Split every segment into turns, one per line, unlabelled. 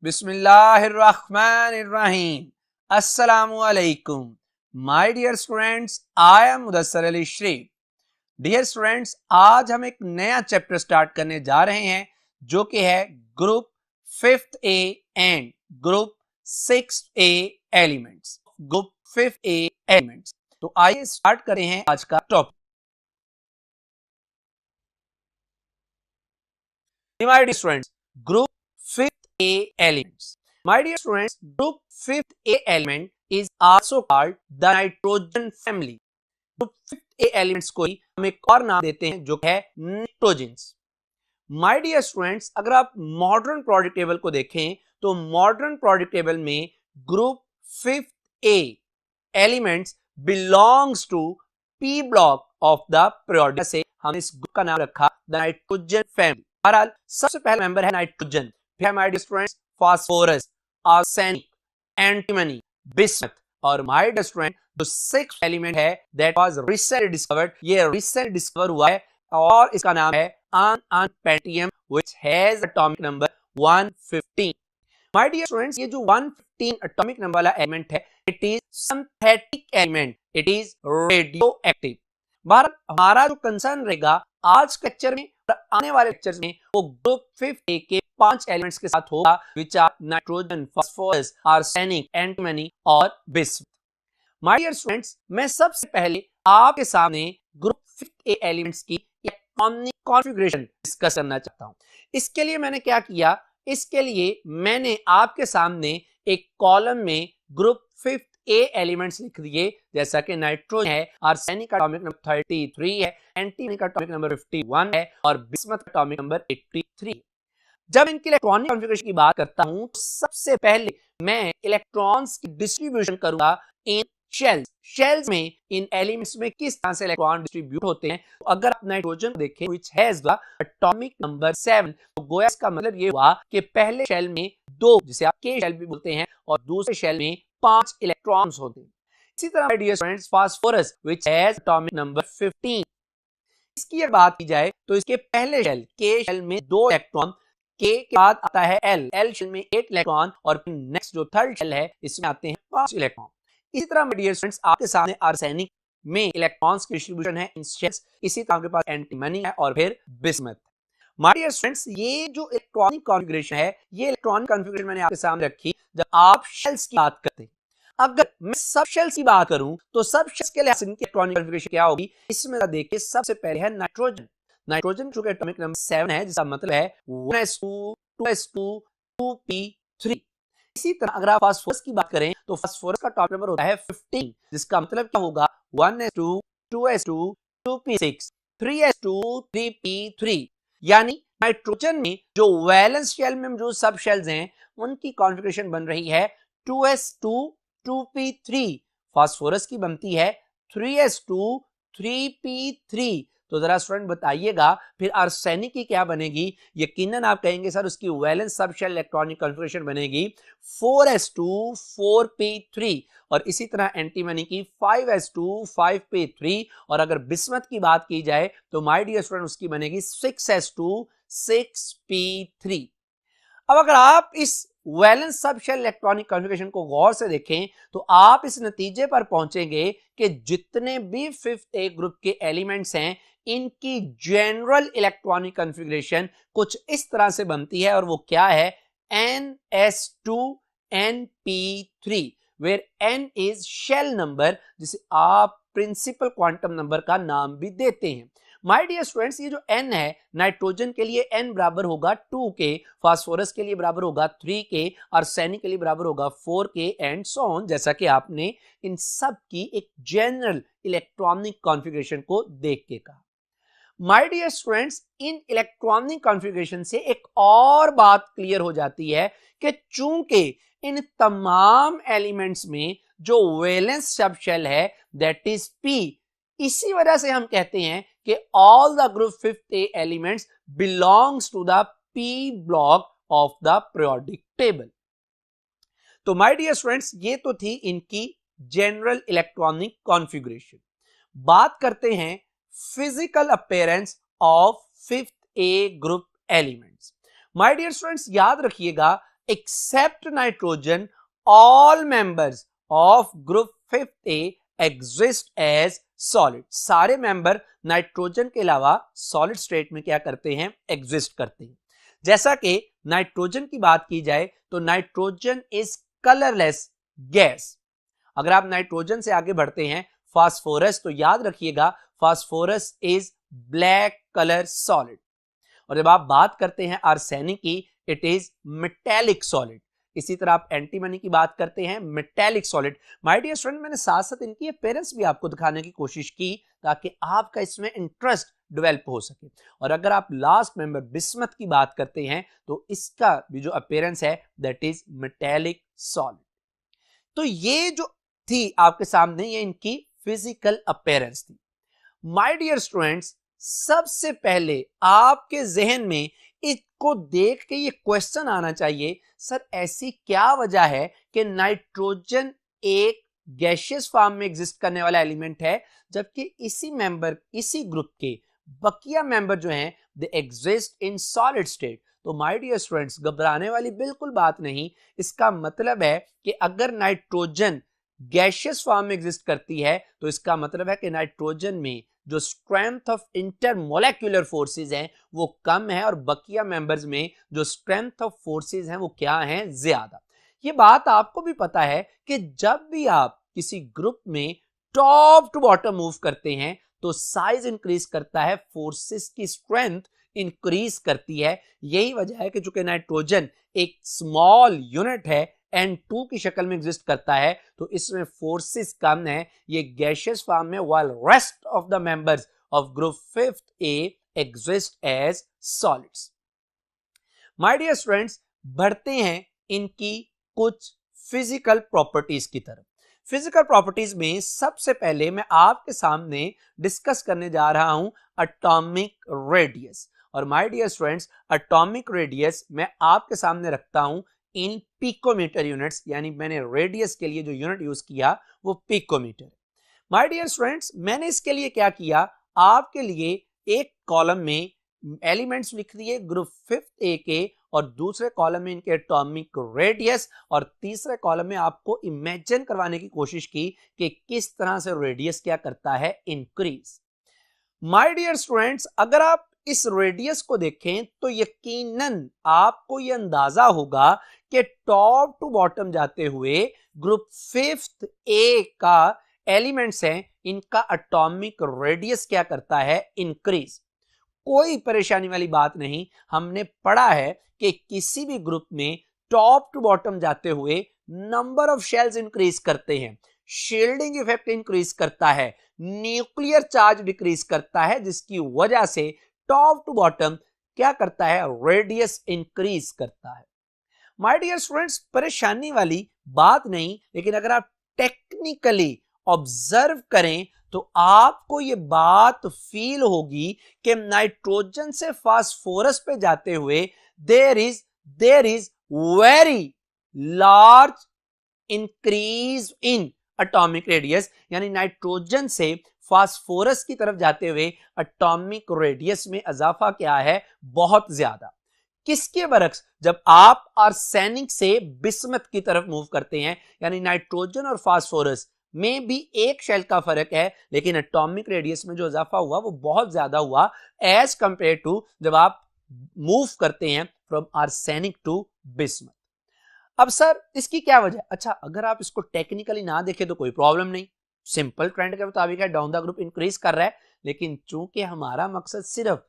बिस्मिल्लाहिर्रहमानिर्रहीम। अस्सलामुअलैकुम। My dear students, I am Mudassir Ali Sharif. Dear students, आज हम एक नया चैप्टर स्टार्ट करने जा रहे हैं जो कि है group 5th A and group 6th A elements. Group 5th A elements. तो आइए स्टार्ट करते हैं आज का topic. My dear students, group 5th A elements. My dear students, group 5th A element is also called the nitrogen family. Group 5th A elements को ही हम एक और नाम देते हैं जो है नाइट्रोजन्स। My dear students, अगर आप मॉडर्न प्रोडक्ट टेबल को देखें तो मॉडर्न प्रोडक्ट टेबल में group 5th A elements belongs to P block of the periodic से हमने इस ग्रुप का नाम रखा द नाइट्रोजन फैमिली। बहरहाल सबसे पहला मेंबर है नाइट्रोजन, फिर my dear students phosphorus, arsenic, antimony, bismuth और माय डियर स्टूडेंट जो सिक्स्थ एलिमेंट है दैट वाज रिसेंटली डिस्कवर्ड, ये रिसेंटली डिस्कवर हुआ है और इसका नाम है ununpentium which has atomic number 115। My dear students, ये जो 115 एटॉमिक नंबर वाला एलिमेंट है it is synthetic element, it is radioactive. Bharat हमारा जो कंसर्न रहेगा आज के लेक्चर में और आने वाले लेक्चर्स में वो ग्रुप 5th ए के 5 एलिमेंट्स के साथ होगा which are nitrogen, phosphorus, arsenic, antimony और बिस्मथ। माय डियर स्टूडेंट्स, मैं सबसे पहले आपके सामने ग्रुप 5th ए एलिमेंट्स की इलेक्ट्रॉनिक कॉन्फ़िगरेशन डिस्कस करना चाहता हूं। इसके लिए मैंने क्या किया, इसके लिए मैंने आपके सामने एक कॉलम में ग्रुप 5th ए एलिमेंट्स लिख दिए, जैसा कि नाइट्रोजन है, आर्सेनिक का एटॉमिक नंबर 33 है, एंटीमनी का एटॉमिक नंबर 51 है और बिस्मथ का एटॉमिक नंबर 83। जब इनकी इलेक्ट्रॉनिक कॉन्फ़िगरेशन की बात करता हूं तो सबसे पहले मैं इलेक्ट्रॉन्स की डिस्ट्रीब्यूशन करूंगा इन शेल्स। शेल्स में इन एलिमेंट्स में किस तरह से इलेक्ट्रॉन डिस्ट्रीब्यूट होते हैं। तो अगर आप नाइट्रोजन देखें which has the atomic number 7, तो गोया इसका मतलब ये हुआ कि पहले शेल में 2, जिसे आप के शेल भी बोलते हैं, और दूसरे शेल में 5 इलेक्ट्रॉन्स होते हैं। इसी तरह my dear students phosphorus which has atomic number 15, इसकी अगर बात की जाए तो इसके पहले शेल के शेल में 2 इलेक्ट्रॉन, के बाद आता है एल शेल में 8 इलेक्ट्रॉन और फिर नेक्स्ट जो थर्ड शेल है इसमें आते हैं 5 इलेक्ट्रॉन। इसी तरह माय डियर स्टूडेंट्स आपके सामने आर्सेनिक में इलेक्ट्रॉन्स की डिस्ट्रीब्यूशन है इन शेल्स। इसी तरह आपके पास एंटीमनी है और फिर बिस्मथ। माय डियर स्टूडेंट्स, ये जो इलेक्ट्रॉनिक कॉन्फ़िगरेशन है, ये इलेक्ट्रॉनिक कॉन्फ़िगरेशन मैंने आपके सामने रखी जब आप शेल्स की बात करते हैं। अगर मैं सब शेल्स की बात करूं तो सब शेल्स के लिए इनकी इलेक्ट्रॉनिक कॉन्फ़िगरेशन क्या होगी, इसमें देखिए सबसे पहले है नाइट्रोजन। नाइट्रोजन चूंकि एटॉमिक नंबर 7 है, जिसका मतलब है 1s2 2s2 2p3। इसी तरह अगर आप फास्फोरस की बात करें तो फास्फोरस का एटॉमिक नंबर होता है 15, जिसका मतलब क्या होगा 1s2 2s2 2p6 3s2 3p3। यानी नाइट्रोजन में जो वैलेंस शेल में जो सब शेल्स हैं उनकी कॉन्फ़िगरेशन बन रही है 2s2 2p3, फास्फोरस की बनती है 3s2 3p3। तो जरा स्टूडेंट बताइएगा फिर आर्सेनिक की क्या बनेगी। यकीनन आप कहेंगे सर उसकी वैलेंस सब शेल इलेक्ट्रॉनिक कॉन्फ़िगरेशन बनेगी 4s2 4p3 और इसी तरह एंटीमनी की 5s2 5p3 और अगर बिस्मथ की बात की जाए तो माय डियर स्टूडेंट उसकी बनेगी 6s2 6p3। अब अगर आप इस वैलेंस सब शेल इलेक्ट्रॉनिक कॉन्फ़िगरेशन को गौर से देखें तो आप इस नतीजे पर पहुंचेंगे कि जितने भी 5th ए ग्रुप के एलिमेंट्स हैं इनकी जनरल इलेक्ट्रॉनिक कॉन्फ़िगरेशन कुछ इस तरह से बनती है और वो क्या है ns2np3 where n is shell number, जिसे आप प्रिंसिपल क्वांटम नंबर का नाम भी देते हैं। माय डियर स्टूडेंट्स, ये जो n है नाइट्रोजन के लिए n बराबर होगा 2 के, फास्फोरस के लिए बराबर होगा 3 के, आर्सेनिक के लिए बराबर होगा 4 के एंड सो ऑन, जैसा कि आपने इन सब की एक जनरल इलेक्ट्रॉनिक कॉन्फ़िगरेशन को देख के कहा। My dear students, in electronic configuration से एक और बात क्लियर हो जाती है कि चूंकि इन तमाम एलिमेंट्स में जो वैलेंस सब शेल है दैट इज p, इसी वजह से हम कहते हैं कि all the group 5th A elements belongs to the p block of the periodic table. तो माय डियर स्टूडेंट्स, ये तो थी इनकी जनरल इलेक्ट्रॉनिक कॉन्फ़िगरेशन। बात करते हैं physical appearance of 5th A group elements. My dear students, याद रखिएगा except nitrogen, all members of group 5A exist as solid. सारे मेंबर नाइट्रोजन के अलावा सॉलिड स्टेट में क्या करते हैं, एग्जिस्ट करते हैं. जैसा कि नाइट्रोजन की बात की जाए तो नाइट्रोजन इज कलरलेस गैस. अगर आप नाइट्रोजन से आगे बढ़ते हैं फास्फोरस, तो याद रखिएगा phosphorus is black colour solid. और जब आप बात करते हैं आर्सेनिक की, इट इज मेटेलिक सॉलिड. इसी तरह आप एंटीमनी की बात करते हैं, metallic solid. My dear student, मैंने साथ साथ इनकी अपीयरेंस भी आपको दिखाने की कोशिश की ताकि आपका इसमें इंटरेस्ट डेवलप हो सके. और अगर आप लास्ट मेंबर बिस्मथ की बात करते हैं तो इसका भी जो अपीयरेंस है दैट इज मेटेलिक सॉलिड. तो ये जो थी आपके सामने, ये इनकी फिजिकल अपीयरेंस थी. माय डियर स्टूडेंट्स, सबसे पहले आपके जहन में इसको देख के ये क्वेश्चन आना चाहिए, सर ऐसी क्या वजह है कि नाइट्रोजन एक गैशियस फॉर्म में एग्जिस्ट करने वाला एलिमेंट है, जबकि इसी ग्रुप के बकिया मेंबर जो हैं they exist in solid state. तो माय डियर स्टूडेंट्स, घबराने वाली बिल्कुल बात नहीं. इसका मतलब है कि अगर नाइट्रोजन गैशियस फॉर्म में एग्जिस्ट करती है तो इसका मतलब है कि नाइट्रोजन में जो स्ट्रेंथ ऑफ इंटरमोलेक्युलर फोर्सेस हैं वो कम है और बकिया मेंबर्स में जो स्ट्रेंथ ऑफ फोर्सेस हैं वो क्या हैं, ज्यादा. ये बात आपको भी पता है कि जब भी आप किसी ग्रुप में टॉप टू बॉटम मूव करते हैं तो साइज इंक्रीज करता है, फोर्सेस की स्ट्रेंथ इंक्रीज करती है. यही वजह है कि चूंकि नाइट्रोजन एक स्मॉल यूनिट है, N2 की शक्ल में एग्जिस्ट करता है, तो इसमें फोर्सेस कम है, ये गैशियस फॉर्म में, while rest of the members of group 5A exist as solids. My dear students, बढ़ते हैं इनकी कुछ फिजिकल प्रॉपर्टीज की तरफ. फिजिकल प्रॉपर्टीज में सबसे पहले मैं आपके सामने डिस्कस करने जा रहा हूं एटॉमिक रेडियस. और my dear students, atomic radius मैं आपके सामने रखता हूं इन पिकोमीटर यूनिट्स, यानी मैंने रेडियस के लिए जो यूनिट यूज किया वो पिकोमीटर. माय डियर स्टूडेंट्स, मैंने इसके लिए क्या किया, आपके लिए एक कॉलम में एलिमेंट्स लिख दिए ग्रुप 5A के, और दूसरे कॉलम में इनके एटॉमिक रेडियस, और तीसरे कॉलम में आपको इमेजिन करवाने की कोशिश की कि किस तरह से रेडियस क्या करता है, इंक्रीज. माय डियर स्टूडेंट्स, अगर आप इस रेडियस को देखें तो यकीनन आपको यह अंदाजा होगा कि टॉप टू बॉटम जाते हुए ग्रुप 5A का एलिमेंट्स हैं, इनका एटॉमिक रेडियस क्या करता है, इंक्रीज. कोई परेशानी वाली बात नहीं. हमने पढ़ा है कि किसी भी ग्रुप में टॉप टू बॉटम जाते हुए नंबर ऑफ शेल्स इंक्रीज करते हैं, शील्डिंग इफेक्ट इंक्रीज करता है, न्यूक्लियर चार्ज डिक्रीज करता है, जिसकी वजह से टॉप टू बॉटम क्या करता है, रेडियस इंक्रीज करता है. माय डियर स्टूडेंट्स, परेशानी वाली बात नहीं, लेकिन अगर आप टेक्निकली ऑब्जर्व करें तो आपको ये बात फील होगी कि नाइट्रोजन से फास्फोरस पे जाते हुए there is very large increase in atomic radius, यानी नाइट्रोजन से फास्फोरस की तरफ जाते हुए एटॉमिक रेडियस में इजाफा क्या है, बहुत ज्यादा. किसके बरक्स जब आप आर्सेनिक से बिस्मथ की तरफ मूव करते हैं, यानी नाइट्रोजन और फास्फोरस में भी एक शेल का फर्क है, लेकिन एटॉमिक रेडियस में जो इजाफा हुआ वो बहुत ज्यादा हुआ एज कंपेयर टू जब आप मूव करते हैं फ्रॉम आर्सेनिक टू बिस्मथ. अब सर इसकी क्या वजह, अच्छा अगर आप इसको टेक्निकली ना देखें तो कोई प्रॉब्लम नहीं, सिंपल ट्रेंड के मुताबिक है, डाउन द ग्रुप इंक्रीज कर रहा है. लेकिन चूंकि हमारा मकसद सिर्फ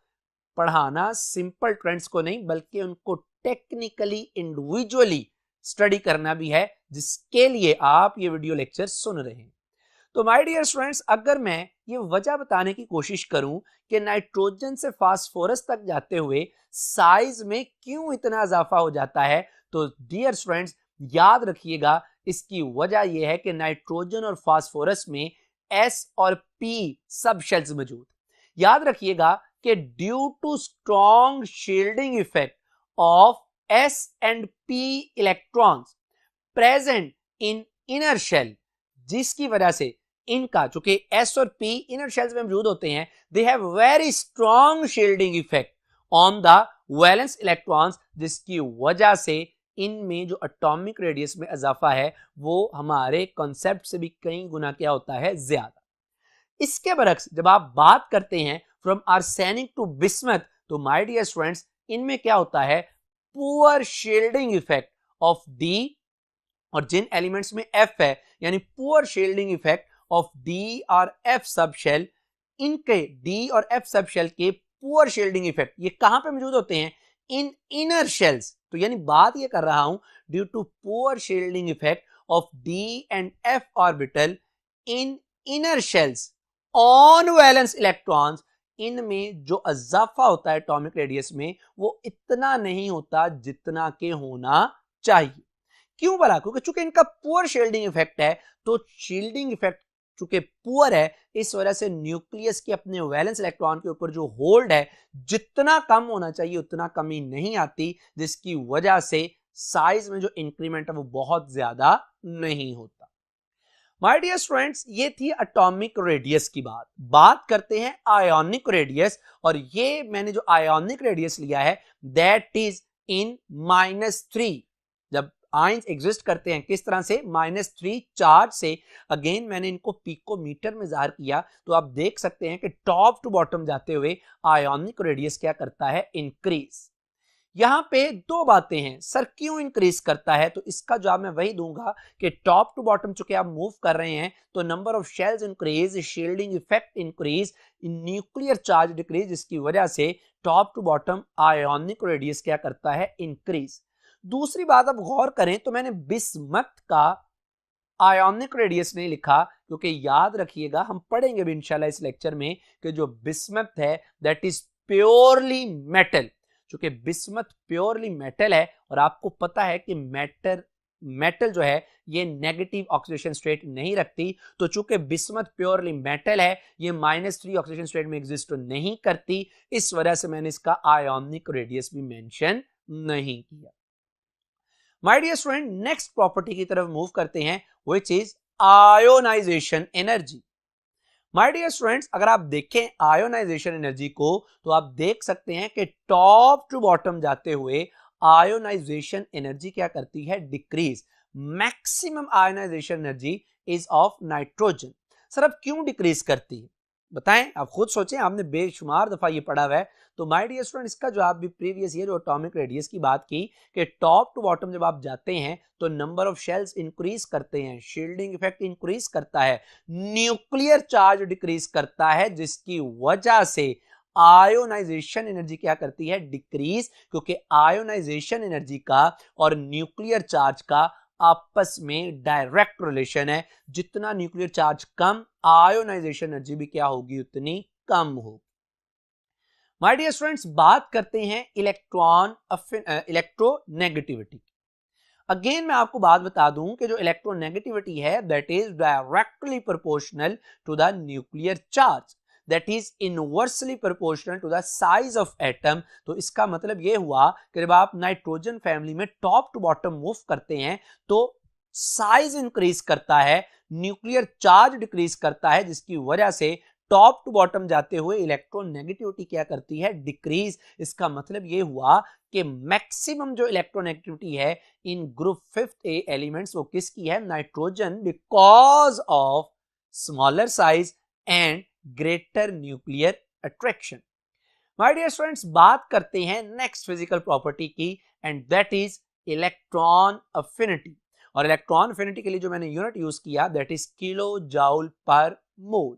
पढ़ाना सिंपल ट्रेंड्स को नहीं, बल्कि उनको टेक्निकली इंडिविजुअली स्टडी करना भी है, जिसके लिए आप ये वीडियो लेक्चर सुन रहे हैं. तो माय डियर स्टूडेंट्स, अगर मैं ये वजह बताने की कोशिश करूं कि नाइट्रोजन से फास्फोरस तक जाते हुए साइज में क्यों इतना इजाफा हो जाता है, तो डियर स्टूडेंट्स याद रखिएगा इसकी वजह यह है कि नाइट्रोजन और फास्फोरस में S और P सब शेल्स मौजूद. याद रखिएगा कि due to strong shielding effect of S and P electrons present in inner shell, जिसकी वजह से इनका चूंकि S और P इनर शेल्स में मौजूद होते हैं, they have very strong shielding effect on the valence electrons, जिसकी वजह से इनमें जो एटॉमिक रेडियस में इजाफा है वो हमारे कॉन्सेप्ट से भी कई गुना क्या होता है, ज्यादा। इसके बरक्स जब आप बात करते हैं फ्रॉम आर्सेनिक टू बिस्मथ, तो माय डियर स्टूडेंट्स इनमें क्या होता है, poor shielding effect of D, और जिन एलिमेंट्स में एफ है यानी poor shielding effect of D और एफ सब शेल, इनके डी और एफ सब शेल के पुअर शील्डिंग इफेक्ट ये कहां पे मौजूद होते हैं, इन इनर शेल्स। तो यानी बात ये कर रहा हूं due to poor shielding effect of D and F orbital in inner shells on valence electrons, इनमें जो इजाफा होता है एटॉमिक रेडियस में वो इतना नहीं होता जितना के होना चाहिए। क्यों बोला, क्योंकि चूंकि इनका पुअर शील्डिंग इफेक्ट है, तो शील्डिंग इफेक्ट चूंकि पुअर है इस वजह से न्यूक्लियस के अपने वैलेंस इलेक्ट्रॉन के ऊपर जो होल्ड है जितना कम होना चाहिए उतना कमी नहीं आती, जिसकी वजह से साइज में जो इंक्रीमेंट है वो बहुत ज्यादा नहीं होता। माय डियर स्टूडेंट्स ये थी एटॉमिक रेडियस की बात करते हैं आयोनिक रेडियस, और ये मैंने जो आयोनिक रेडियस लिया है दैट इज इन -3। जब आयंस एग्जिस्ट करते हैं किस तरह से, -3 चार्ज से। अगेन मैंने इनको पिकोमीटर में जाहिर किया, तो आप देख सकते हैं कि टॉप टू बॉटम जाते हुए आयोनिक रेडियस क्या करता है, इंक्रीज। यहां पे दो बातें हैं, सर क्यों इंक्रीज करता है, तो इसका जवाब मैं वही दूंगा कि टॉप टू बॉटम चूंकि आप मूव कर रहे हैं तो number of shells increase, shielding effect increase, nuclear charge decrease, जिसकी वजह से top to bottom ionic radius क्या करता है, इंक्रीज। दूसरी बात आप गौर करें तो मैंने बिस्मथ का आयोनिक रेडियस नहीं लिखा, क्योंकि याद रखिएगा हम पढ़ेंगे भी इंशाल्लाह इस लेक्चर में कि जो बिस्मथ है दैट इज प्योरली मेटल। क्योंकि बिस्मथ प्योरली मेटल है और आपको पता है कि मेटल जो है ये नेगेटिव ऑक्सीडेशन स्टेट नहीं रखती, तो चूंकि बिस्मथ प्योरली मेटल है ये -3 ऑक्सीडेशन स्टेट में एग्जिस्ट नहीं करती, इस वजह से मैंने इसका आयोनिक रेडियस भी मेंशन नहीं किया। My dear student next property की तरफ मूव करते हैं which is ionization energy. My dear students अगर आप देखें आयोनाइजेशन एनर्जी को तो आप देख सकते हैं कि टॉप टू बॉटम जाते हुए आयोनाइजेशन एनर्जी क्या करती है, decrease. Maximum ionization energy is of nitrogen. Sir अब क्यों डिक्रीज करती है बताएं, आप खुद सोचें, आपने बेशुमार दफा ये पढ़ा हुआ है। तो माय डियर स्टूडेंट इसका जवाब भी प्रीवियस ईयर जो एटॉमिक रेडियस की बात की कि टॉप टू बॉटम जब आप जाते हैं तो नंबर ऑफ शेल्स इंक्रीज करते हैं, शील्डिंग इफेक्ट इंक्रीज करता है, न्यूक्लियर चार्ज डिक्रीज करता है, जिसकी वजह से आयोनाइजेशन एनर्जी क्या करती है, डिक्रीज। क्योंकि आयोनाइजेशन एनर्जी का और न्यूक्लियर चार्ज का आपस में डायरेक्ट रिलेशन है, जितना न्यूक्लियर चार्ज कम आयोनाइजेशन एनर्जी भी क्या होगी, उतनी कम होगी। माय डियर स्टूडेंट्स बात करते हैं इलेक्ट्रोनेगेटिविटी। अगेन मैं आपको बात बता दूं कि जो इलेक्ट्रोनेगेटिविटी है that is directly proportional to the nuclear charge, that is inversely proportional to the size of atom. तो इसका मतलब यह हुआ कि जब आप नाइट्रोजन फैमिली में टॉप टू बॉटम मूव करते हैं तो साइज इंक्रीज करता है, न्यूक्लियर चार्ज डिक्रीज करता है, जिसकी वजह से टॉप टू बॉटम जाते हुए इलेक्ट्रोनेगेटिविटी क्या करती है, डिक्रीज। इसका मतलब यह हुआ कि मैक्सिमम जो इलेक्ट्रोनेगेटिविटी है इन ग्रुप 5th ए एलिमेंट्स वो किसकी है, nitrogen, because of smaller size and greater nuclear attraction. My dear students बात करते हैं नेक्स्ट फिजिकल प्रॉपर्टी की and that is electron affinity. और इलेक्ट्रॉन अफिनिटी के लिए जो मैंने यूनिट यूज किया that is kilo joule per mole.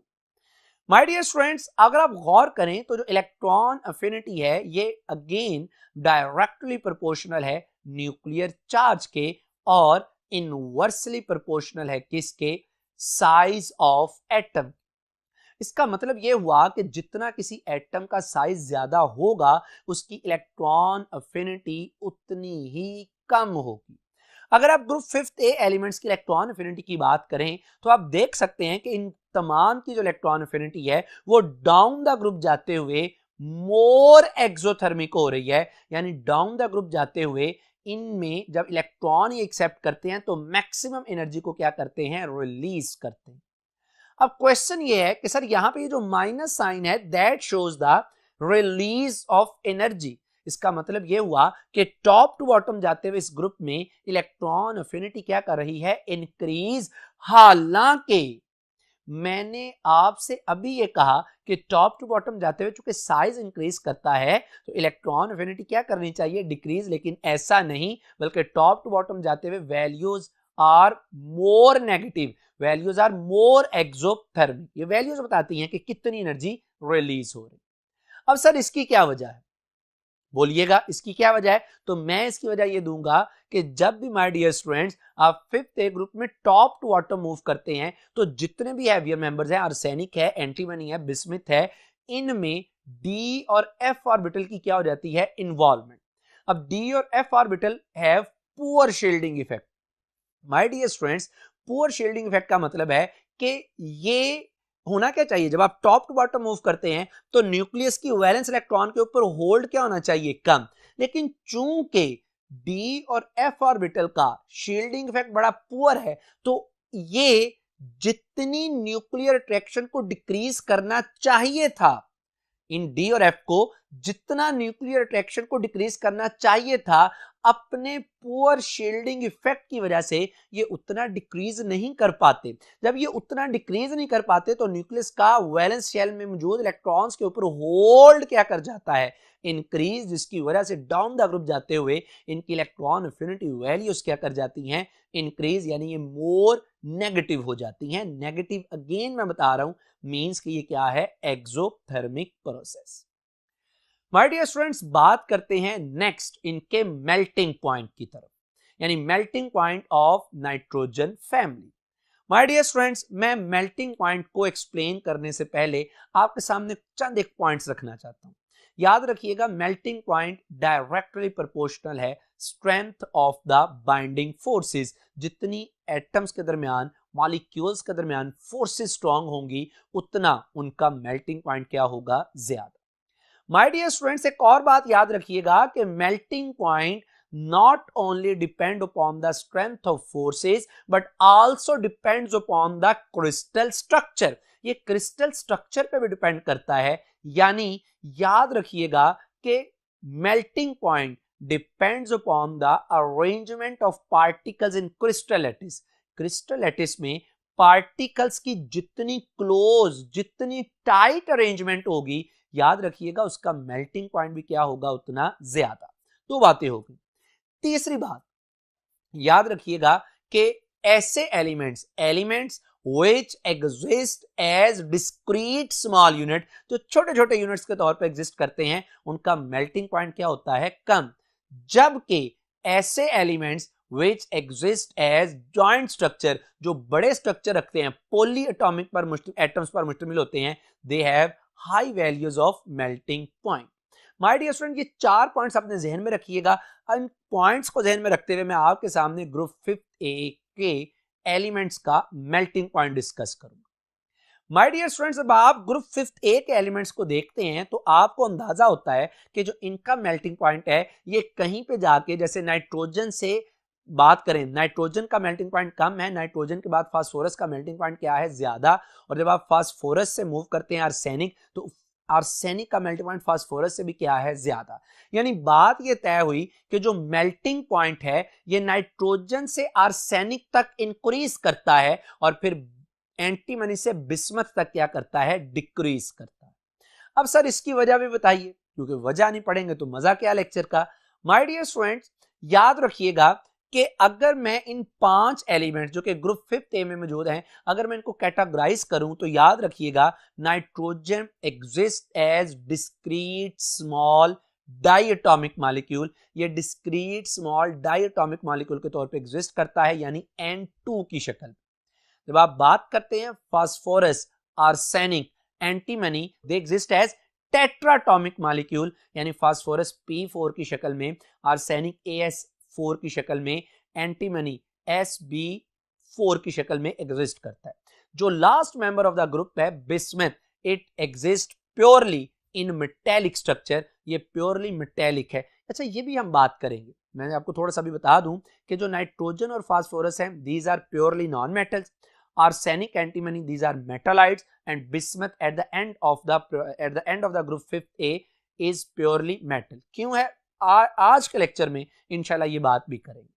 My dear students अगर आप गौर करें तो जो इलेक्ट्रॉन अफिनिटी है ये अगेन डायरेक्टली प्रोपोर्शनल है न्यूक्लियर चार्ज के और इनवर्सली प्रोपोर्शनल है किसके, साइज ऑफ एटम। इसका मतलब यह हुआ कि जितना किसी एटम का साइज ज्यादा होगा उसकी इलेक्ट्रॉन अफिनिटी उतनी ही कम होगी। अगर आप ग्रुप 5th ए एलिमेंट्स की इलेक्ट्रॉन अफिनिटी की बात करें तो आप देख सकते हैं कि इन तमाम की जो इलेक्ट्रॉन अफिनिटी है वो डाउन द ग्रुप जाते हुए मोर एक्सोथर्मिक हो रही है, यानी डाउन द ग्रुप जाते हुए इनमें जब इलेक्ट्रॉन ही एक्सेप्ट करते हैं तो मैक्सिमम एनर्जी को क्या करते हैं, रिलीज करते हैं। अब क्वेश्चन ये है कि सर यहां पे ये जो माइनस साइन है that shows the release of energy, इसका मतलब ये हुआ कि टॉप टू बॉटम जाते हुए इस ग्रुप में इलेक्ट्रॉन अफिनिटी क्या कर रही है, इंक्रीज। हालांकि मैंने आपसे अभी ये कहा कि टॉप टू बॉटम जाते हुए चूंकि साइज इंक्रीज करता है तो इलेक्ट्रॉन अफिनिटी क्या करनी चाहिए, डिक्रीज, लेकिन ऐसा नहीं, बल्कि टॉप टू बॉटम जाते हुए values are more negative, values are more exothermic. ये वैल्यूज बताती हैं कि कितनी एनर्जी रिलीज हो रही। अब सर इसकी क्या वजह है, बोलिएगा इसकी क्या वजह है, तो मैं इसकी वजह ये दूंगा कि जब भी माय डियर स्टूडेंट्स आप फिफ्थ ए ग्रुप में टॉप टू बॉटम मूव करते हैं तो जितने भी हैवियर मेंबर्स हैं, आर्सेनिक है, एंटीमनी है, बिस्मिथ है, इनमें डी और एफ ऑर्बिटल की क्या हो जाती है, इन्वॉल्वमेंट। अब डी और F orbital have poor shielding effect. My dear students, poor shielding effect का मतलब है कि ये होना क्या चाहिए, जब आप टॉप टू बॉटम मूव करते हैं तो न्यूक्लियस की वैलेंस इलेक्ट्रॉन के ऊपर होल्ड क्या होना चाहिए, कम। लेकिन चूंकि डी और एफ ऑर्बिटल का शील्डिंग इफेक्ट बड़ा पुअर है तो ये जितनी न्यूक्लियर अट्रैक्शन को डिक्रीज करना चाहिए था, इन डी और एफ को जितना न्यूक्लियर अट्रैक्शन को डिक्रीज करना चाहिए था, अपने पुअर शील्डिंग इफेक्ट की वजह से ये उतना डिक्रीज नहीं कर पाते। जब ये उतना डिक्रीज नहीं कर पाते तो न्यूक्लियस का वैलेंस शेल में मौजूद इलेक्ट्रॉन्स के ऊपर होल्ड क्या कर जाता है, इंक्रीज, जिसकी वजह से डाउन द ग्रुप जाते हुए इनकी इलेक्ट्रॉन अफिनिटी वैल्यूज क्या कर जाती हैं, इंक्रीज, यानी ये मोर नेगेटिव हो जाती हैं। नेगेटिव अगेन मैं बता रहा हूं मींस कि ये क्या है, exothermic process. My dear students, बात करते हैं नेक्स्ट इनके मेल्टिंग पॉइंट की तरफ, यानी melting point of nitrogen family. My dear students, मैं मेल्टिंग पॉइंट को एक्सप्लेन करने से पहले आपके सामने चंद एक पॉइंट्स रखना चाहता हूं। याद रखिएगा, मेल्टिंग पॉइंट डायरेक्टली प्रोपोर्शनल है strength of the binding forces. जितनी एटम्स के दरमियान, मॉलिक्यूल्स के दरमियान फोर्सेस स्ट्रांग होंगी, उतना उनका मेल्टिंग पॉइंट क्या होगा, ज्यादा। माय डियर स्टूडेंट्स, एक और बात याद रखिएगा कि melting point not only depend upon the strength of forces but also depends upon the crystal structure। ये क्रिस्टल स्ट्रक्चर पे भी डिपेंड करता है, यानी याद रखिएगा कि melting point depends upon the arrangement of particles in crystal lattice. Crystal lattice में पार्टिकल्स की जितनी क्लोज, जितनी टाइट अरेंजमेंट होगी, याद रखिएगा उसका मेल्टिंग पॉइंट भी क्या होगा, उतना ज्यादा। दो बातें होगी। तीसरी बात याद रखिएगा कि ऐसे elements which exist as discrete small unit, जो छोटे छोटे यूनिट्स के तौर पे एग्जिस्ट करते हैं, उनका मेल्टिंग पॉइंट क्या होता है, कम। जबकि ऐसे elements which exist as joint structure, जो बड़े स्ट्रक्चर रखते हैं, पॉली एटॉमिक पर एटम्स पर मुश्तमिल होते हैं, they have high values of melting point। My dear student, ये चार पॉइंट्स अपने जहन में रखिएगा। इन पॉइंट्स को जहन में रखते हुए मैं आपके सामने ग्रुप फिफ्थ ए के एलिमेंट्स का मेल्टिंग पॉइंट डिस्कस करूंगा। माय डियर स्टूडेंट्स, जब आप ग्रुप फिफ्थ ए के एलिमेंट्स को देखते हैं तो आपको अंदाजा होता है कि जो इनका मेल्टिंग पॉइंट है ये कहीं पे जाके, जैसे नाइट्रोजन से बात करें, नाइट्रोजन का मेल्टिंग पॉइंट कम है, नाइट्रोजन के बाद फास्फोरस का मेल्टिंग पॉइंट क्या है, ज्यादा। और जब आप फास्फोरस से मूव करते हैं आर्सेनिक, तो आर्सेनिक का मेल्टिंग पॉइंट फास्फोरस से भी क्या है, ज्यादा। यानी बात ये तय हुई कि जो मेल्टिंग पॉइंट है ये नाइट्रोजन से आर्सेनिक तक इंक्रीज करता है और फिर एंटीमनी से बिस्मथ तक क्या करता है, डिक्रीज करता है। अब सर इसकी वजह भी बताइए, क्योंकि वजह नहीं पढ़ेंगे तो मजा क्या लेक्चर का। माय डियर स्टूडेंट्स, याद रखिएगा कि अगर मैं इन पांच एलिमेंट्स जो कि ग्रुप फिफ्थ ए में मौजूद हैं, अगर मैं इनको कैटेगराइज करूं तो याद रखिएगा nitrogen exist as discrete small diatomic molecule. ये डिस्क्रीट स्मॉल डाइएटॉमिक मॉलिक्यूल के तौर पे एग्जिस्ट करता है, यानी N2 की शक्ल। जब आप बात करते हैं phosphorus, arsenic, antimony, they exist as tetratomic molecule, यानी फास्फोरस P4 की शक्ल में, आर्सेनिक AS4 की शक्ल में, एंटीमनी SB4 की शक्ल में एग्जिस्ट करता है। जो last member of the group है bismuth, it exist purely in metallic structure, ये प्योरली मेटेलिक है। अच्छा, ये भी हम बात करेंगे। मैंने आपको थोड़ा सा भी बता दूं कि जो नाइट्रोजन और फास्फोरस हैं, these are purely non metals. Arsenic, antimony, these are metallites, and bismuth at the end of the group 5A is purely metal। क्यों है? आज के लेक्चर में इंशाल्लाह ये बात भी करेंगे।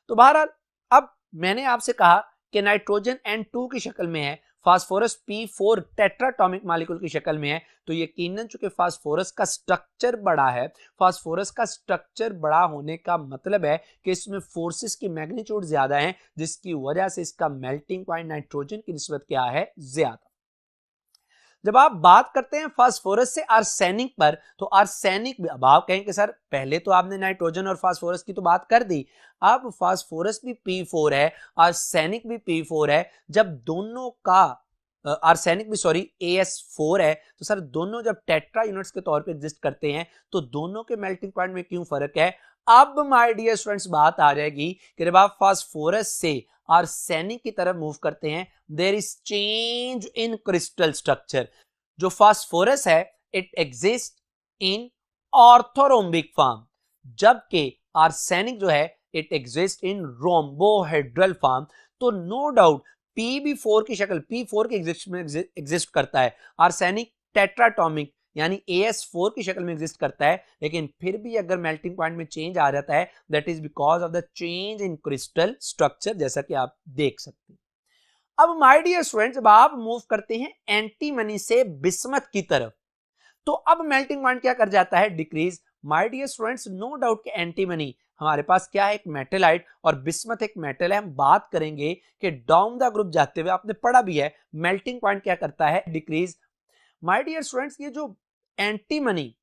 तो बहरहाल अब मैंने आपसे कहा कि नाइट्रोजन N2 की शक्ल में है, फास्फोरस P4 टेट्राटॉमिक मॉलिक्यूल की शक्ल में है, तो यकीनन चूंकि फास्फोरस का स्ट्रक्चर बड़ा है, फास्फोरस का स्ट्रक्चर बड़ा होने का मतलब है कि इसमें फोर्सेस की मैग्नीट्यूड ज्यादा है, जिसकी वजह से इसका मेल्टिंग पॉइंट नाइट्रोजन की निस्बत क्या है, ज्यादा। जब आप बात करते हैं फास्फोरस से आर्सेनिक पर, तो आर्सेनिक, अब आप कहेंगे सर पहले तो आपने नाइट्रोजन और फास्फोरस की तो बात कर दी, अब फास्फोरस भी P4 है, आर्सेनिक भी P4 है, जब दोनों का आर्सेनिक भी सॉरी AS4 है, तो सर दोनों जब टेट्रा यूनिट्स के तौर पे एग्जिस्ट करते हैं तो दोनों के मेल्टिंग पॉइंट में क्यों फर्क है। अब माय डियर स्टूडेंट्स बात आ जाएगी कि जब आप फास्फोरस से आर्सेनिक की तरफ मूव करते हैं, there is change in crystal structure. जो फास्फोरस है it exist in orthorhombic form, जबकि आर्सेनिक जो है it exist in rhombohedral form. तो नो डाउट P4 की शक्ल, P4 के एग्जिस्ट करता है, आर्सेनिक टेट्राटॉमिक यानी AS4 की शक्ल में एग्जिस्ट करता है, लेकिन फिर भी अगर मेल्टिंग पॉइंट में चेंज आ जाता है that is because of the change in crystal structure, जैसा कि आप देख सकते हैं। अब माय डियर स्टूडेंट्स जब आप मूव करते हैं एंटीमनी से बिस्मथ की तरफ, तो अब मेल्टिंग पॉइंट क्या कर जाता है, decrease. My dear students no doubt कि एंटीमनी हमारे पास क्या है, एक मेटलाइट, और बिस्मथ एक मेटल है। हम बात करेंगे कि डाउन द ग्रुप जाते हुए आपने पढ़ा भी है मेल्टिंग पॉइंट क्या करता है, डिक्रीज। माय डियर स्टूडेंट्स ये जो एंटीमनी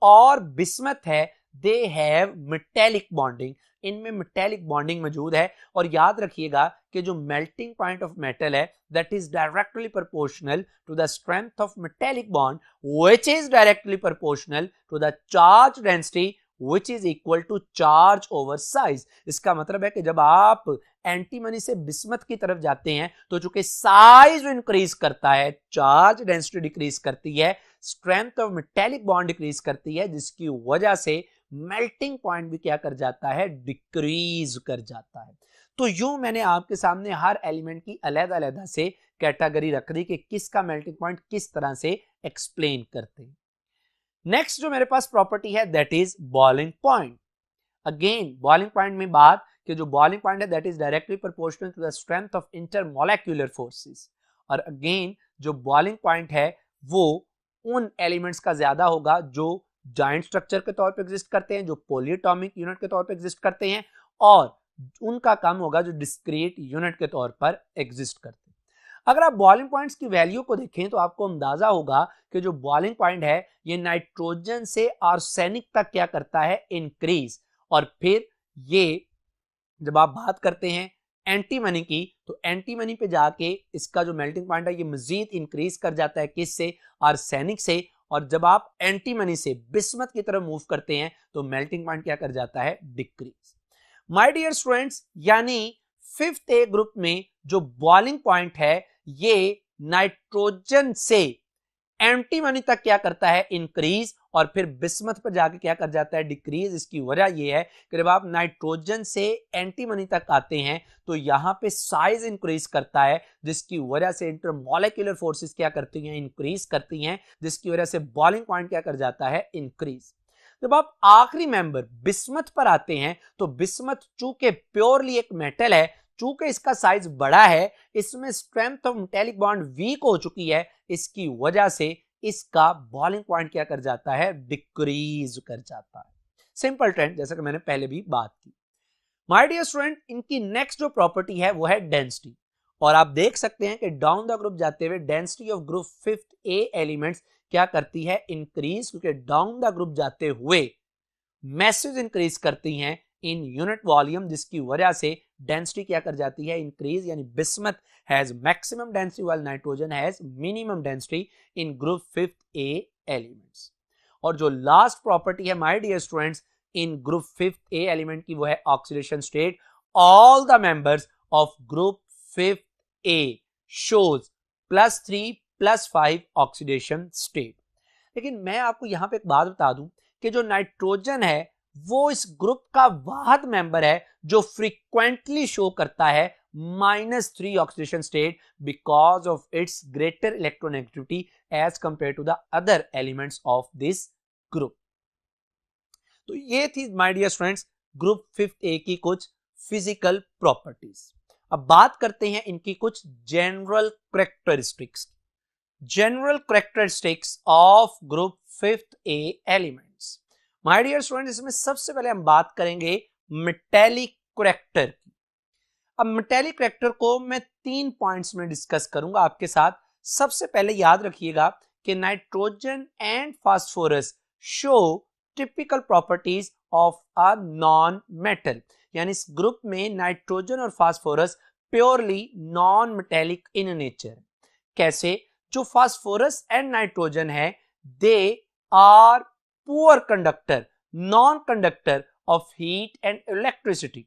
और बिस्मथ है दे हैव मेटेलिक बॉन्डिंग, इनमें मेटेलिक बॉन्डिंग मौजूद है। और याद रखिएगा कि जो मेल्टिंग पॉइंट ऑफ मेटल है that is directly proportional to the strength of metallic bond which is directly proportional to the charge density which is equal to charge over size। इसका मतलब है कि जब आप एंटीमनी से बिस्मथ की तरफ जाते हैं तो चूंकि साइज इंक्रीज करता है, चार्ज डेंसिटी डिक्रीज करती है, strength of metallic bond decrease करती है, जिसकी वजह से मेल्टिंग पॉइंट भी क्या कर जाता है, डिक्रीज कर जाता है। तो यूं मैंने आपके सामने हर एलिमेंट की अलग-अलग से कैटेगरी रख दी कि किसका मेल्टिंग पॉइंट किस तरह से एक्सप्लेन करते हैं। नेक्स्ट जो मेरे पास प्रॉपर्टी है that is boiling point. Again boiling point में बात कि जो बॉइलिंग पॉइंट है that is directly proportional to the strength of intermolecular forces. और अगेन जो बॉइलिंग पॉइंट है वो उन एलिमेंट्स का ज्यादा होगा जो जॉइंट स्ट्रक्चर के तौर पे एग्जिस्ट करते हैं, जो पॉलीएटॉमिक यूनिट के तौर पे एग्जिस्ट करते हैं, और उनका कम होगा जो डिस्क्रीट यूनिट के तौर पर एग्जिस्ट करते हैं। अगर आप बॉइलिंग पॉइंट्स की वैल्यू को देखें तो आपको अंदाजा होगा कि जो बॉइलिंग पॉइंट है ये नाइट्रोजन से आर्सेनिक तक क्या करता है, इंक्रीज। और फिर ये जब आप बात करते हैं एंटीमनी की, तो एंटीमनी पे जाके इसका जो मेल्टिंग पॉइंट है ये मजीद इंक्रीज कर जाता है, किससे, आर्सेनिक से। और जब आप एंटीमनी से बिस्मथ की तरफ मूव करते हैं तो मेल्टिंग पॉइंट क्या कर जाता है, डिक्रीज। माय डियर स्टूडेंट्स यानी 5th ए ग्रुप में जो बॉइलिंग पॉइंट है ये नाइट्रोजन से एंटीमनी तक क्या करता है, इंक्रीज, और फिर बिस्मथ पर जाके क्या कर जाता है, डिक्रीज। इसकी वजह यह है कि जब आप नाइट्रोजन से एंटीमनी तक आते हैं तो यहां पे साइज इंक्रीज करता है, जिसकी वजह से इंटरमोलेक्युलर फोर्सेस क्या करती हैं, इंक्रीज करती हैं, जिसकी वजह से बॉइलिंग पॉइंट क्या कर जाता है, इंक्रीज। जब आप आखिरी मेंबर बिस्मथ पर आते हैं तो बिस्मथ चूंकि प्योरली एक मेटल है, चूंकि इसका साइज बड़ा है, इसमें strength of metallic bond weak हो चुकी है, इसकी वजह से इसका बॉइलिंग पॉइंट क्या कर जाता है, डिक्रीज कर जाता है। सिंपल ट्रेंड, जैसा कि मैंने पहले भी बात की। माय डियर स्टूडेंट इनकी नेक्स्ट जो प्रॉपर्टी है वो है डेंसिटी। और आप देख सकते हैं कि डाउन द ग्रुप जाते हुए density of group 5th A elements क्या करती है, इंक्रीज, क्योंकि डाउन द ग्रुप जाते हुए मैसेज इंक्रीज करती हैं इन यूनिट वॉल्यूम, जिसकी वजह से डेंसिटी क्या कर जाती है, इंक्रीज। यानी bismuth has maximum density while nitrogen has minimum density in group 5th A elements. और जो लास्ट प्रॉपर्टी है my dear students in group 5th A element की वो है oxidation state. All the members of group 5th A shows +3 +5 oxidation state. लेकिन मैं आपको यहां पे एक बात बता दूं कि जो नाइट्रोजन है वो इस ग्रुप का वाहद मेंबर है जो फ्रीक्वेंटली शो करता है -3 oxidation state because of its greater electronegativity as compared to the other elements of this group. तो ये थी my dear students group 5th A की कुछ फिजिकल प्रॉपर्टीज। अब बात करते हैं इनकी कुछ general characteristics. General characteristics of group 5th A elements. My dear students, इसमें सबसे पहले हम बात करेंगे मेटेलिक कैरेक्टर की। अब मेटेलिक कैरेक्टर को मैं 3 पॉइंट्स में डिस्कस करूंगा आपके साथ। सबसे पहले याद रखिएगा कि nitrogen and phosphorus show typical properties of a non metal, यानी इस ग्रुप में नाइट्रोजन और phosphorus purely non metallic in nature. कैसे? जो फास्फोरस एंड नाइट्रोजन है they are poor conductor, non conductor of heat and electricity.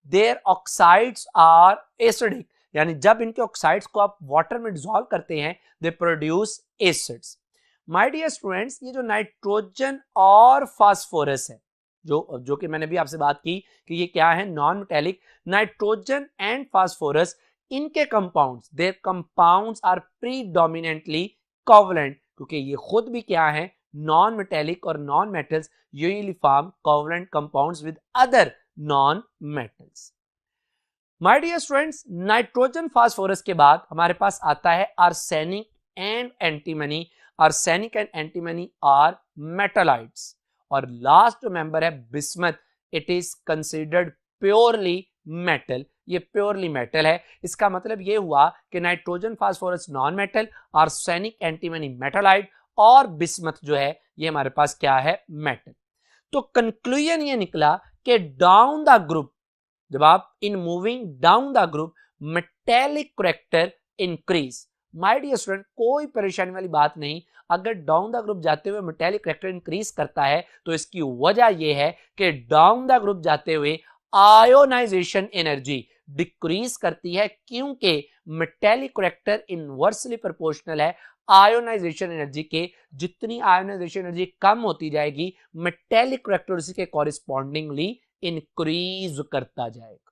Their oxides are acidic, यानी जब इनके ऑक्साइड्स को आप वाटर में डिसॉल्व करते हैं they produce acids. My dear students, ये जो नाइट्रोजन और फास्फोरस है, जो कि मैंने भी आपसे बात की कि ये क्या है, non metallic. Nitrogen and phosphorus, इनके compounds, their compounds are predominantly covalent, क्योंकि ये खुद भी क्या है, नॉन मेटेलिक, और non metals usually form covalent compounds with other non metals. My dear students, nitrogen phosphorus के बाद हमारे पास आता है arsenic and antimony. Arsenic and antimony are metalloids. और लास्ट जो मेंबर है bismuth, it is considered purely metal. ये प्योरली मेटल है। इसका मतलब ये हुआ कि nitrogen phosphorus non metal, arsenic antimony Metalite, और बिस्मथ जो है ये हमारे पास क्या है, मेटल। तो कंक्लूजन ये निकला कि डाउन द ग्रुप, जब आप in moving down the group metallic character increase. My dear student, कोई परेशानी वाली बात नहीं। अगर डाउन द ग्रुप जाते हुए मेटेलिक कैरेक्टर इंक्रीज करता है तो इसकी वजह यह है कि डाउन द ग्रुप जाते हुए आयोनाइजेशन एनर्जी डिक्रीज करती है, क्योंकि मेटेलिक कैरेक्टर इनवर्सली प्रोपोर्शनल है आयोनाइजेशन एनर्जी के। जितनी आयोनाइजेशन एनर्जी कम होती जाएगी मेटेलिक कैरेक्टर उसी के कॉरिस्पॉन्डिंगली इंक्रीज करता जाएगा।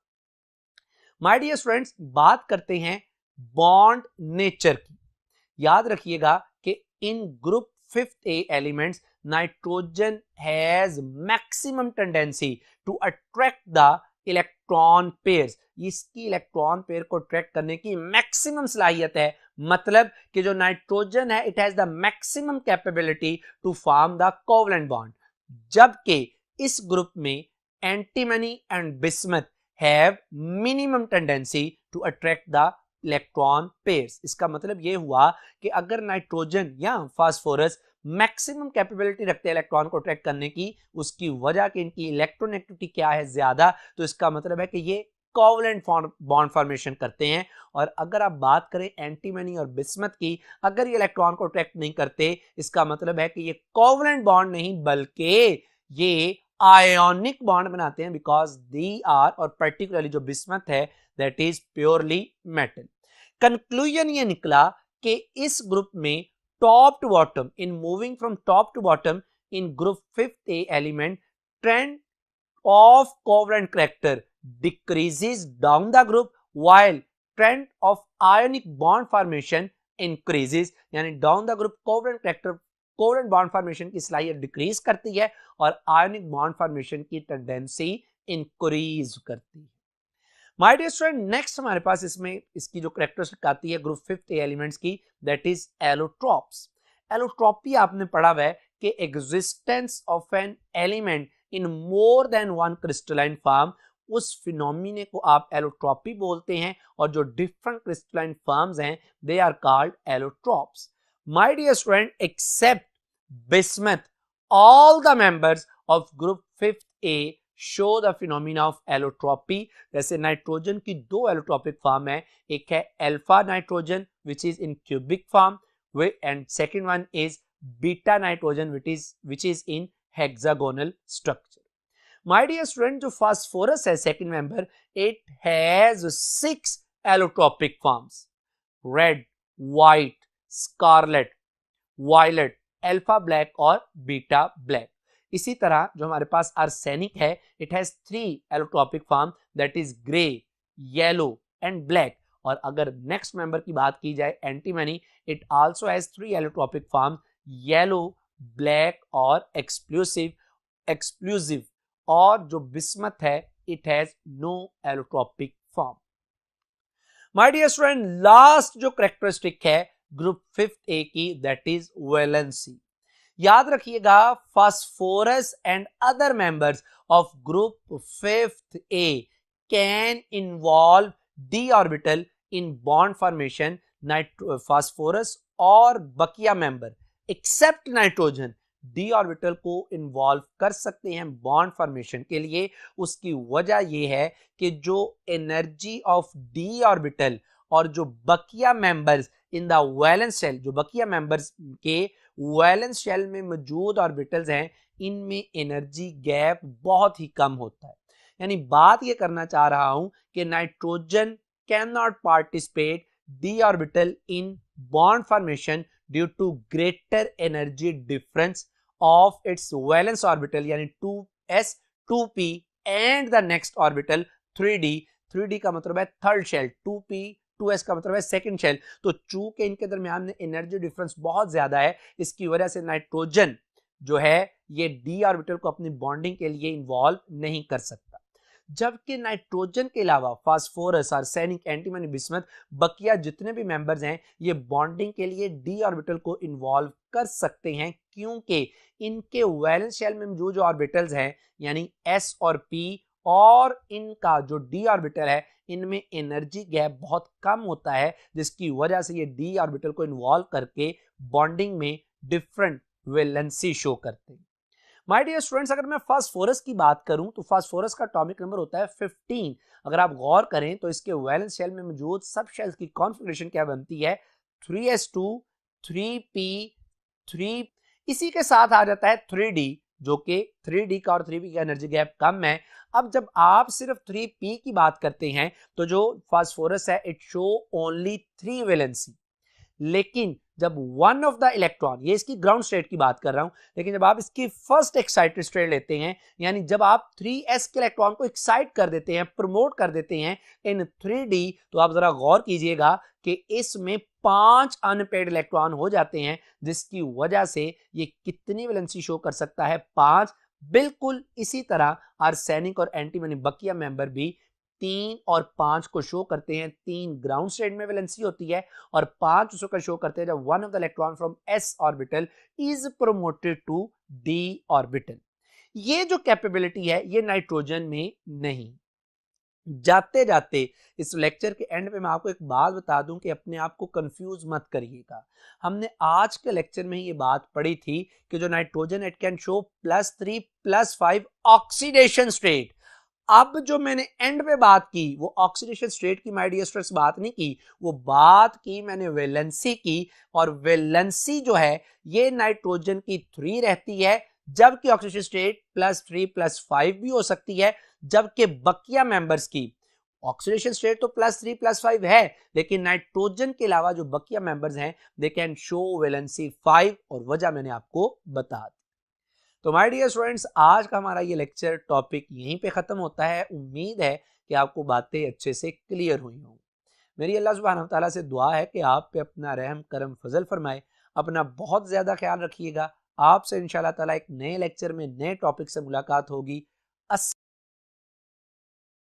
माय डियर स्टूडेंट्स, बात करते हैं बॉन्ड नेचर की। याद रखिएगा कि in group 5th A elements nitrogen has maximum tendency to attract the electron pairs. इसकी इलेक्ट्रॉन पेयर को अट्रैक्ट करने की मैक्सिमम सलाहियत है। मतलब कि जो नाइट्रोजन है it has the maximum capability to form the covalent bond, जबकि इस ग्रुप में antimony and bismuth have minimum tendency to attract the electron pairs. इसका मतलब यह हुआ कि अगर नाइट्रोजन या फास्फोरस मैक्सिमम कैपेबिलिटी रखते हैं इलेक्ट्रॉन को अट्रैक्ट करने की, उसकी वजह कि इनकी इलेक्ट्रोनेगेटिविटी क्या है, ज्यादा, तो इसका मतलब है कि ये कोवलेंट बॉन्ड फॉर्मेशन करते हैं। और अगर आप बात करें एंटीमनी और बिस्मथ की, अगर ये इलेक्ट्रॉन को अट्रैक्ट नहीं करते, इसका मतलब है कि ये कोवलेंट बॉन्ड नहीं बल्कि ये आयोनिक बॉन्ड बनाते हैं, बिकॉज दी आर, और पर्टिकुलरली जो बिस्मथ है that is purely metal. Conclusion ये निकला कि इस ग्रुप में top to bottom, in moving from top to bottom in group 5th A element, trend of covalent character decreases down the group while trend of ionic bond formation increases। यानी down the group covalent character, covalent bond formation की सलाहियत decrease करती है और ionic bond formation की tendency increase करती है। My dear student, next हमारे पास इसमें इसकी जो कैरेक्टरिस्टिक आती है ग्रुप 5th ए एलिमेंट्स की, दैट इज एलोट्रॉप्स। एलोट्रॉपी आपने पढ़ा हुआ है कि existence of an element in more than one crystalline form, उस फिनोमिने को आप एलोट्रॉपी बोलते हैं। और जो डिफरेंट क्रिस्टलाइन फॉर्म्स हैं they are called allotropes. My dear student, except bismuth, all the members of group 5th A show the phenomena of allotropy. जैसे nitrogen की 2 एलोट्रॉपिक फॉर्म है, एक है alpha nitrogen which is in cubic form, and second one is beta nitrogen which is in hexagonal structure. My dear student, जो phosphorus है second member, it has 6 allotropic forms: red, white, scarlet, violet, alpha black और beta black. इसी तरह जो हमारे पास arsenic है, it has 3 allotropic form, that is gray, yellow and black. और अगर नेक्स्ट मेंबर की बात की जाए antimony, it also has 3 allotropic forms: yellow, black और explosive. एक्सक्लूसिव, और जो बिस्मत है it has no allotropic form. My dear student, last जो कैरेक्टरिस्टिक है ग्रुप 5th ए की, दैट इज वैलेंसी। याद रखिएगा, phosphorus and other members of group 5th A can involve D orbital in bond formation. Phosphorus और बकिया member except nitrogen D orbital को involve कर सकते हैं बॉन्ड फॉर्मेशन के लिए। उसकी वजह यह है कि जो एनर्जी ऑफ डी ऑर्बिटल और जो बकिया members in the valence shell, जो बकिया मेंबर्स के वैलेंस शेल में मौजूद ऑर्बिटल्स हैं, इनमें एनर्जी गैप बहुत ही कम होता है। यानी बात ये करना चाह रहा हूं कि nitrogen can not participate D orbital in bond formation due to greater energy difference of its valence orbital, यानी 2s 2p and the next orbital 3d। 3d का मतलब है थर्ड शेल, 2p 2s का मतलब है सेकंड शेल। तो चूंकि इनके दरमियान में एनर्जी डिफरेंस बहुत ज्यादा है, इसकी वजह से नाइट्रोजन जो है ये डी ऑर्बिटल को अपनी बॉन्डिंग के लिए इन्वॉल्व नहीं कर सकता। जबकि नाइट्रोजन के अलावा फास्फोरस, आर्सेनिक, एंटीमनी, बिस्मथ, बकिया जितने भी मेंबर्स हैं, ये बॉन्डिंग के लिए डी ऑर्बिटल को इन्वॉल्व कर सकते हैं, क्योंकि इनके वैलेंस शेल में मौजूद जो ऑर्बिटल्स हैं यानी s और p, और इनका जो डी ऑर्बिटल है, इनमें एनर्जी गैप बहुत कम होता है, जिसकी वजह से ये डी ऑर्बिटल को इन्वॉल्व करके बॉन्डिंग में डिफरेंट वैलेंसी शो करते हैं। माय डियर स्टूडेंट्स, अगर मैं फास्फोरस की बात करूं तो फास्फोरस का एटॉमिक नंबर होता है 15। अगर आप गौर करें तो इसके वैलेंस शेल में मौजूद सब शेल्स की कॉन्फ़िगरेशन क्या बनती है, 3s2 3p 3, इसी के साथ आ जाता है 3d, जो कि 3d का और 3p का एनर्जी गैप कम है। अब जब आप सिर्फ 3p की बात करते हैं तो जो फास्फोरस है इट शो ओनली 3 वैलेंसी, लेकिन जब वन ऑफ द इलेक्ट्रॉन, ये इसकी ग्राउंड स्टेट की बात कर रहा हूं, लेकिन जब आप इसकी फर्स्ट एक्साइटेड स्टेट लेते हैं, यानी जब आप 3s के इलेक्ट्रॉन को एक्साइट कर देते हैं, प्रमोट कर देते हैं इन 3d, तो आप जरा गौर कीजिएगा कि इसमें 5 अनपेयर्ड इलेक्ट्रॉन हो जाते हैं, जिसकी वजह से ये कितनी वैलेंसी शो कर सकता है, 5। बिल्कुल इसी तरह आर्सेनिक और एंटीमनी बकिया मेंबर भी 3 और 5 को शो करते हैं। 3 ग्राउंड स्टेट में वैलेंसी होती है और 5 उसको शो करते हैं जब one of the electron from s orbital is promoted to d orbital. ये जो कैपेबिलिटी है ये नाइट्रोजन में नहीं। जाते जाते इस लेक्चर के एंड पे मैं आपको एक बात बता दूं कि अपने आप को कंफ्यूज मत करिएगा। हमने आज के लेक्चर में ही ये बात पढ़ी थी कि जो nitrogen it can show +3 +5 oxidation state. अब जो मैंने एंड पे बात की वो ऑक्सीडेशन स्टेट की माय डियर स्टूडेंट्स बात नहीं की, वो बात की मैंने वैलेंसी की, और वैलेंसी जो है ये नाइट्रोजन की 3 रहती है, जबकि ऑक्सीडेशन स्टेट +3 +5 भी हो सकती है, जबकि बकिया मेंबर्स की ऑक्सीडेशन स्टेट तो +3 +5 है, लेकिन नाइट्रोजन के अलावा जो बकिया मेंबर्स हैं दे कैन शो वैलेंसी 5, और वजह मैंने आपको बता दी। तो माय डियर स्टूडेंट्स, आज का हमारा ये लेक्चर टॉपिक यहीं पे खत्म होता है। उम्मीद है कि आपको बातें अच्छे से क्लियर हुई हों। मेरी अल्लाह सुब्हानहू तआला से दुआ है कि आप पे अपना रहम करम फजल फरमाए। अपना बहुत ज्यादा ख्याल रखिएगा। आपसे इंशाल्लाह ताला एक नए लेक्चर में नए टॉपिक से मुलाकात होगी।